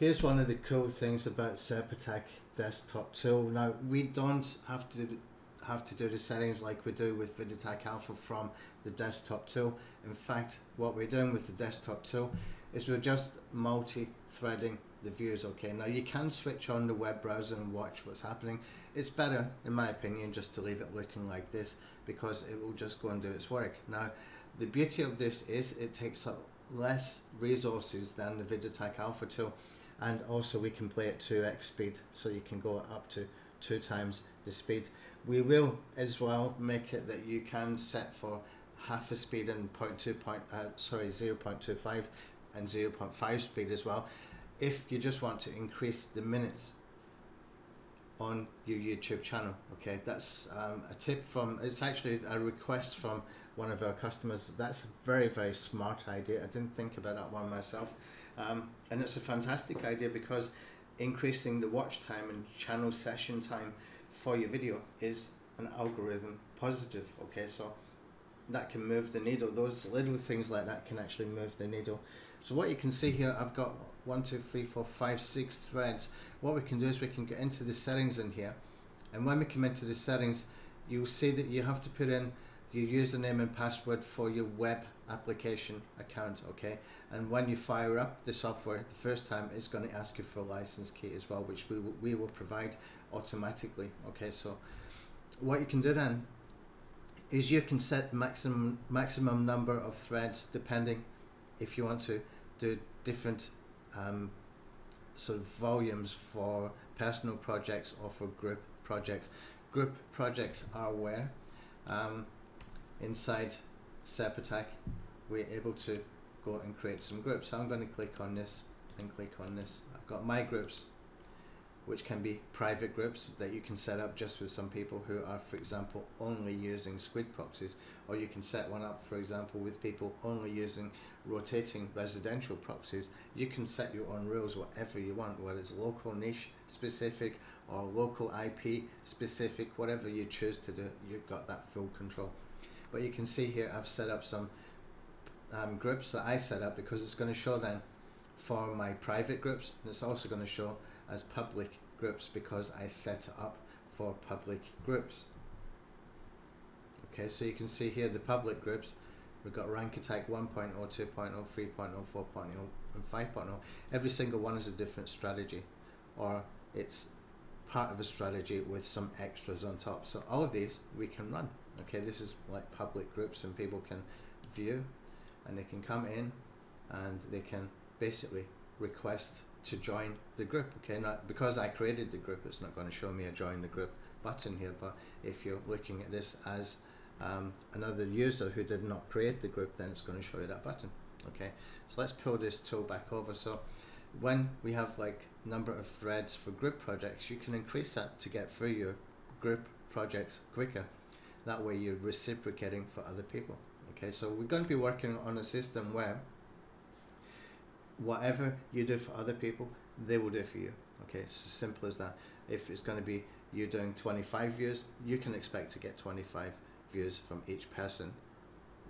Here's one of the cool things about SerpAttack desktop tool. Now we don't have to do the settings like we do with VidAttack Alpha from the desktop tool. In fact, what we're doing with the desktop tool is we're just multi-threading the views. Okay, now you can switch on the web browser and watch what's happening. It's better, in my opinion, just to leave it looking like this, because it will just go and do its work. Now the beauty of this is it takes up less resources than the VidAttack Alpha tool, and also we can play at 2x speed, so you can go up to 2 times the speed. We will as well make it that you can set for half a speed and 0.25 and 0.5 speed as well, if you just want to increase the minutes on your YouTube channel. Okay, that's a tip from, it's actually a request from one of our customers. That's a very, very smart idea. I didn't think about that one myself, and it's a fantastic idea, because increasing the watch time and channel session time for your video is an algorithm positive. Okay, so that can move the needle. Those little things like that can actually move the needle. So what you can see here, I've got 1, 2, 3, 4, 5, 6 threads. What we can do is we can get into the settings in here, and when we come into the settings, you'll see that you have to put in your username and password for your web application account. Okay, and when you fire up the software the first time, it's going to ask you for a license key as well, which we will provide automatically. Okay, so what you can do then is you can set maximum number of threads, depending if you want to do different sort of volumes for personal projects or for group projects. Group projects are where inside SerpAttack we're able to go and create some groups. So I'm going to click on this and click on this. I've got my groups, which can be private groups that you can set up just with some people who are, for example, only using squid proxies, or you can set one up, for example, with people only using rotating residential proxies. You can set your own rules, whatever you want, whether it's local niche specific or local IP specific, whatever you choose to do, you've got that full control. But you can see here I've set up some groups that I set up, because it's going to show then for my private groups, and it's also going to show as public groups because I set it up for public groups. Okay, so you can see here the public groups. We've got Rank Attack 1.0, 2.0, 3.0, 4.0 and 5.0. Every single one is a different strategy, or it's part of a strategy with some extras on top. So all of these we can run. Okay, this is like public groups, and people can view, and they can come in and they can basically request to join the group. Okay, now because I created the group, it's not going to show me a join the group button here, but if you're looking at this as another user who did not create the group, then it's going to show you that button. Okay, so let's pull this tool back over. So when we have like number of threads for group projects, you can increase that to get through your group projects quicker. That way you're reciprocating for other people. Okay, so we're going to be working on a system where whatever you do for other people, they will do for you. Okay, it's as simple as that. If it's going to be you doing 25 views, you can expect to get 25 views from each person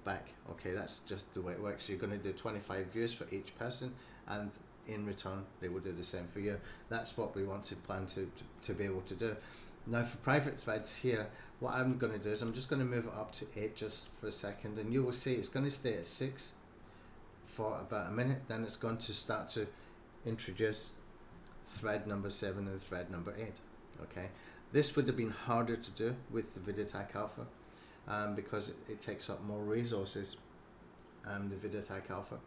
back. Okay, that's just the way it works. You're going to do 25 views for each person, and in return they will do the same for you. That's what we want to plan to be able to do. Now for private threads here, what I'm going to do is I'm just going to move it up to 8 just for a second, and you will see it's going to stay at 6 for about a minute. Then it's going to start to introduce thread number 7 and thread number 8. Okay, this would have been harder to do with the VidAttack Alpha because it takes up more resources. The VidAttack Alpha,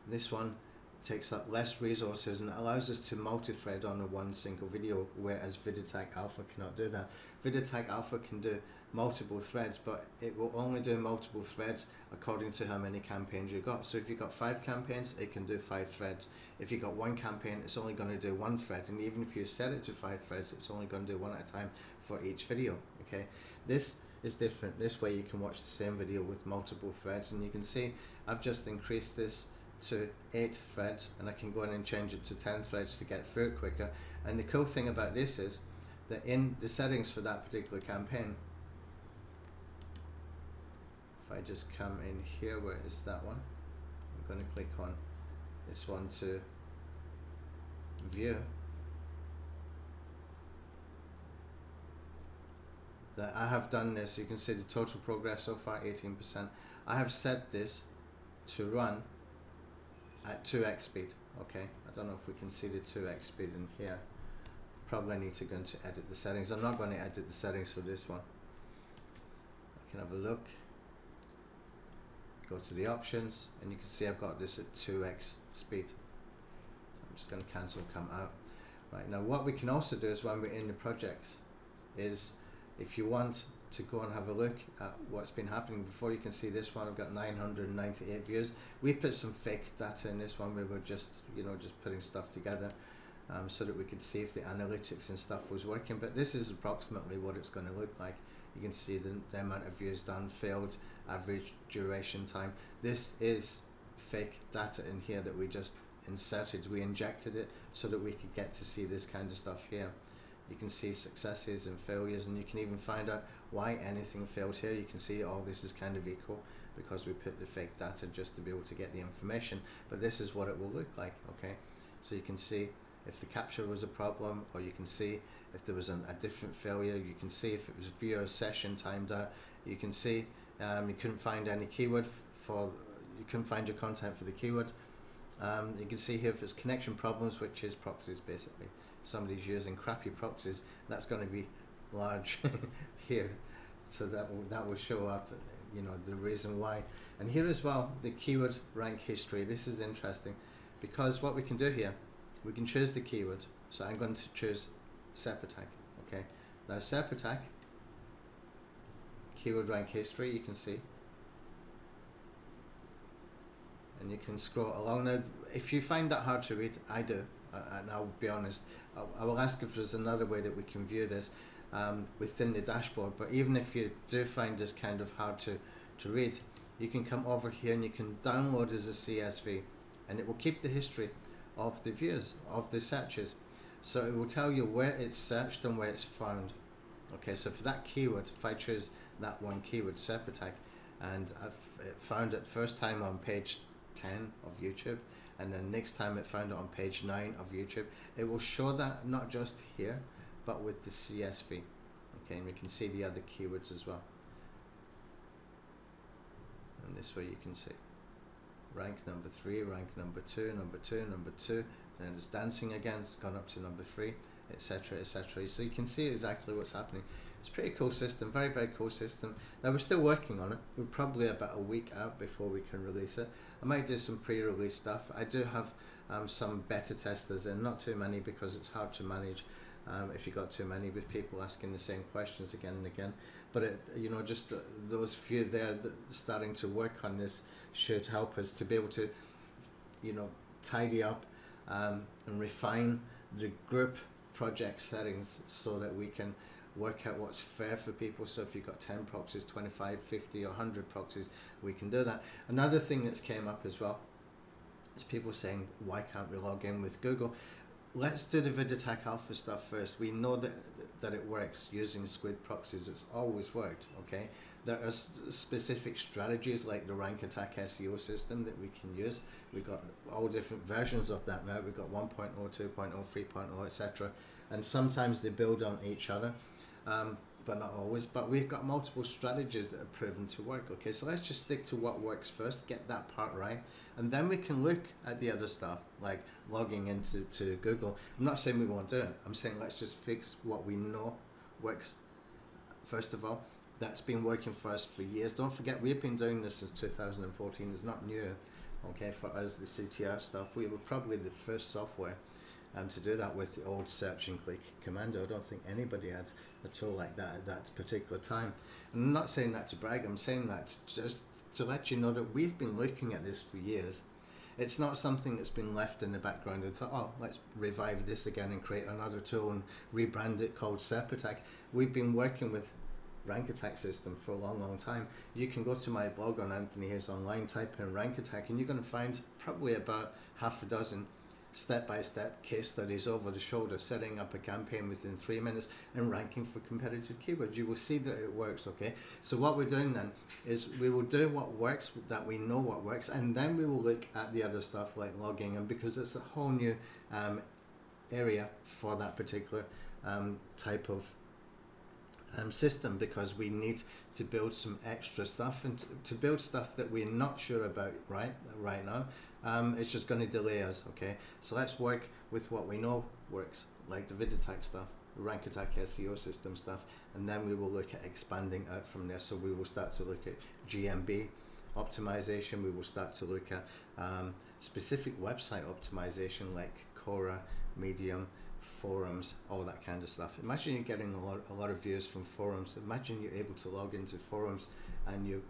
this one takes up less resources, and it allows us to multi-thread on one single video, whereas VidAttack Alpha cannot do that. VidAttack Alpha can do multiple threads, but it will only do multiple threads according to how many campaigns you got. So if you've got 5 campaigns, it can do 5 threads. If you've got 1 campaign, it's only going to do 1 thread, and even if you set it to 5 threads, it's only going to do 1 at a time for each video. Okay, this is different. This way you can watch the same video with multiple threads, and you can see I've just increased this to 8 threads, and I can go in and change it to 10 threads to get through it quicker. And the cool thing about this is that in the settings for that particular campaign, if I just come in here, where is that one? I'm going to click on this one to view that I have done this. You can see the total progress so far, 18%. I have set this to run at 2x speed. Okay, I don't know if we can see the 2x speed in here. Probably need to go into edit the settings. I'm not going to edit the settings for this one. I can have a look, go to the options, and you can see I've got this at 2x speed. So I'm just going to cancel, come out. Right, now what we can also do is when we're in the projects is if you want to go and have a look at what's been happening before, you can see this one I've got 998 views. We put some fake data in this one. We were just, you know, just putting stuff together so that we could see if the analytics and stuff was working, but this is approximately what it's going to look like. You can see the amount of views done, failed, average duration time. This is fake data in here that we just inserted. We injected it so that we could get to see this kind of stuff here. You can see successes and failures, and you can even find out why anything failed here. You can see all this is kind of equal because we put the fake data just to be able to get the information, but this is what it will look like. Okay, so you can see if the capture was a problem, or you can see if there was a different failure. You can see if it was viewer session timed out. You can see you couldn't find any keyword you couldn't find your content for the keyword. You can see here if it's connection problems, which is proxies basically. If somebody's using crappy proxies, that's going to be large here, so that will show up, you know, the reason why. And here as well, the keyword rank history. This is interesting because what we can do here, we can choose the keyword. So I'm going to choose SerpAttack. Okay, now SerpAttack, keyword rank history, you can see, and you can scroll along. Now if you find that hard to read, I do, and I'll be honest, I will ask if there's another way that we can view this within the dashboard. But even if you do find this kind of hard to read, you can come over here and you can download as a CSV, and it will keep the history of the views, of the searches. So it will tell you where it's searched and where it's found. Okay, so for that keyword, if I choose that one keyword, SerpAttack, and I've found it first time on page 10 of YouTube, and then next time it found it on page 9 of YouTube, it will show that not just here, but with the CSV. Okay, and we can see the other keywords as well. And this way you can see rank number 3, rank number 2, number 2, number 2, and then it's dancing again, it's gone up to number 3, etc, etc. So you can see exactly what's happening. It's a pretty cool system, very, very cool system. Now we're still working on it. We're probably about a week out before we can release it. I might do some pre-release stuff. I do have some beta testers in, not too many because it's hard to manage if you got too many with people asking the same questions again and again. But you know, just those few there that starting to work on this should help us to be able to, you know, tidy up and refine the group project settings so that we can work out what's fair for people. So if you've got 10 proxies, 25, 50 or 100 proxies, we can do that. Another thing that's came up as well is people saying, why can't we log in with Google? Let's do the VidAttack Alpha stuff first. We know that it works using squid proxies. It's always worked, okay? There are specific strategies like the SerpAttack SEO system that we can use. We've got all different versions of that now. We've got 1.0, 2.0, 3.0, etc. And sometimes they build on each other, but not always. But we've got multiple strategies that are proven to work, okay? So let's just stick to what works first, get that part right, and then we can look at the other stuff, like logging into Google. I'm not saying we won't do it. I'm saying let's just fix what we know works first of all. That's been working for us for years. Don't forget, we've been doing this since 2014. It's not new, okay, for us, the CTR stuff. We were probably the first software to do that with the old search and click commando. I don't think anybody had a tool like that at that particular time. And I'm not saying that to brag, I'm saying that just to let you know that we've been looking at this for years. It's not something that's been left in the background and thought, oh, let's revive this again and create another tool and rebrand it called SerpAttack. We've been working with SerpAttack system for a long, long time. You can go to my blog on Anthony Hayes Online, type in SerpAttack, and you're going to find probably about half a dozen step-by-step case studies over the shoulder, setting up a campaign within 3 minutes and ranking for competitive keywords. You will see that it works, okay? So what we're doing then is we will do what works, that we know what works, and then we will look at the other stuff like logging, and because it's a whole new area for that particular type of system, because we need to build some extra stuff, and to build stuff that we're not sure about right now. It's just going to delay us. Okay, so let's work with what we know works, like the VidAttack stuff, the Rank Attack SEO system stuff, and then we will look at expanding out from there. So we will start to look at GMB optimization. We will start to look at specific website optimization like Quora, Medium, forums, all that kind of stuff. Imagine you're getting a lot of views from forums. Imagine you're able to log into forums and you're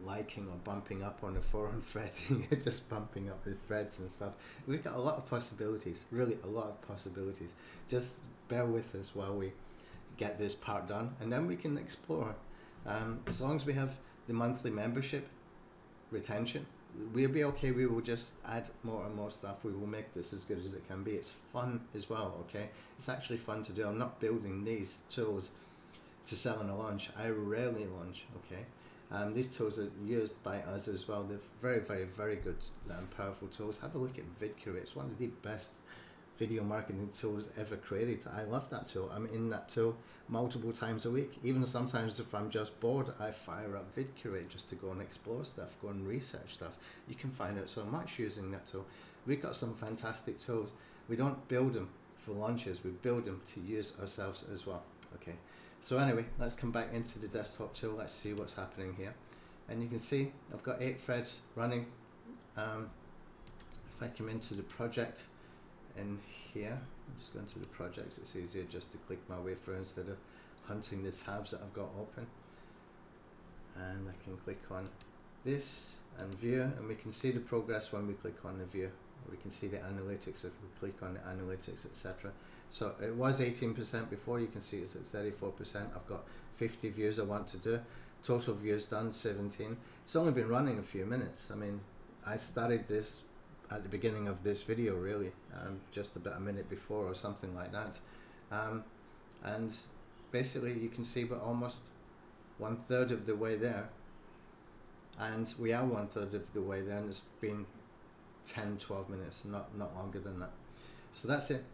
liking or bumping up on a forum thread. You're just bumping up the threads and stuff. We've got a lot of possibilities, really a lot of possibilities. Just bear with us while we get this part done, and then we can explore. As long as we have the monthly membership retention, we'll be okay. We will just add more and more stuff. We will make this as good as it can be. It's fun as well. Okay, it's actually fun to do. I'm not building these tools to sell on a launch. I rarely launch. Okay, these tools are used by us as well. They're very, very, very good and powerful tools. Have a look at VidCurate. It's one of the best video marketing tools ever created. I love that tool. I'm in that tool multiple times a week. Even sometimes if I'm just bored, I fire up VidCurate just to go and explore stuff, go and research stuff. You can find out so much using that tool. We've got some fantastic tools. We don't build them for launches, we build them to use ourselves as well. Okay, so anyway, let's come back into the desktop tool. Let's see what's happening here. And you can see I've got 8 threads running. If I come into the project in here, I'm just going to the projects. It's easier just to click my way through instead of hunting the tabs that I've got open. And I can click on this and view, and we can see the progress when we click on the view. We can see the analytics if we click on the analytics, etc. So it was 18% before. You can see it's at 34%. I've got 50 views I want to do. Total views done 17. It's only been running a few minutes. I mean, I started this at the beginning of this video, really, just about a minute before or something like that, and basically you can see we're almost 1/3 of the way there, and we are 1/3 of the way there, and it's been 10-12 minutes, not longer than that. So that's it.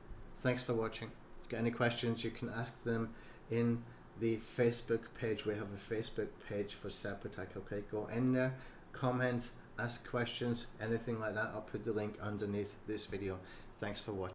Thanks for watching. If you've got any questions, you can ask them in the Facebook page. We have a Facebook page for SerpAttack. Okay, go in there, comment, ask questions, anything like that. I'll put the link underneath this video. Thanks for watching.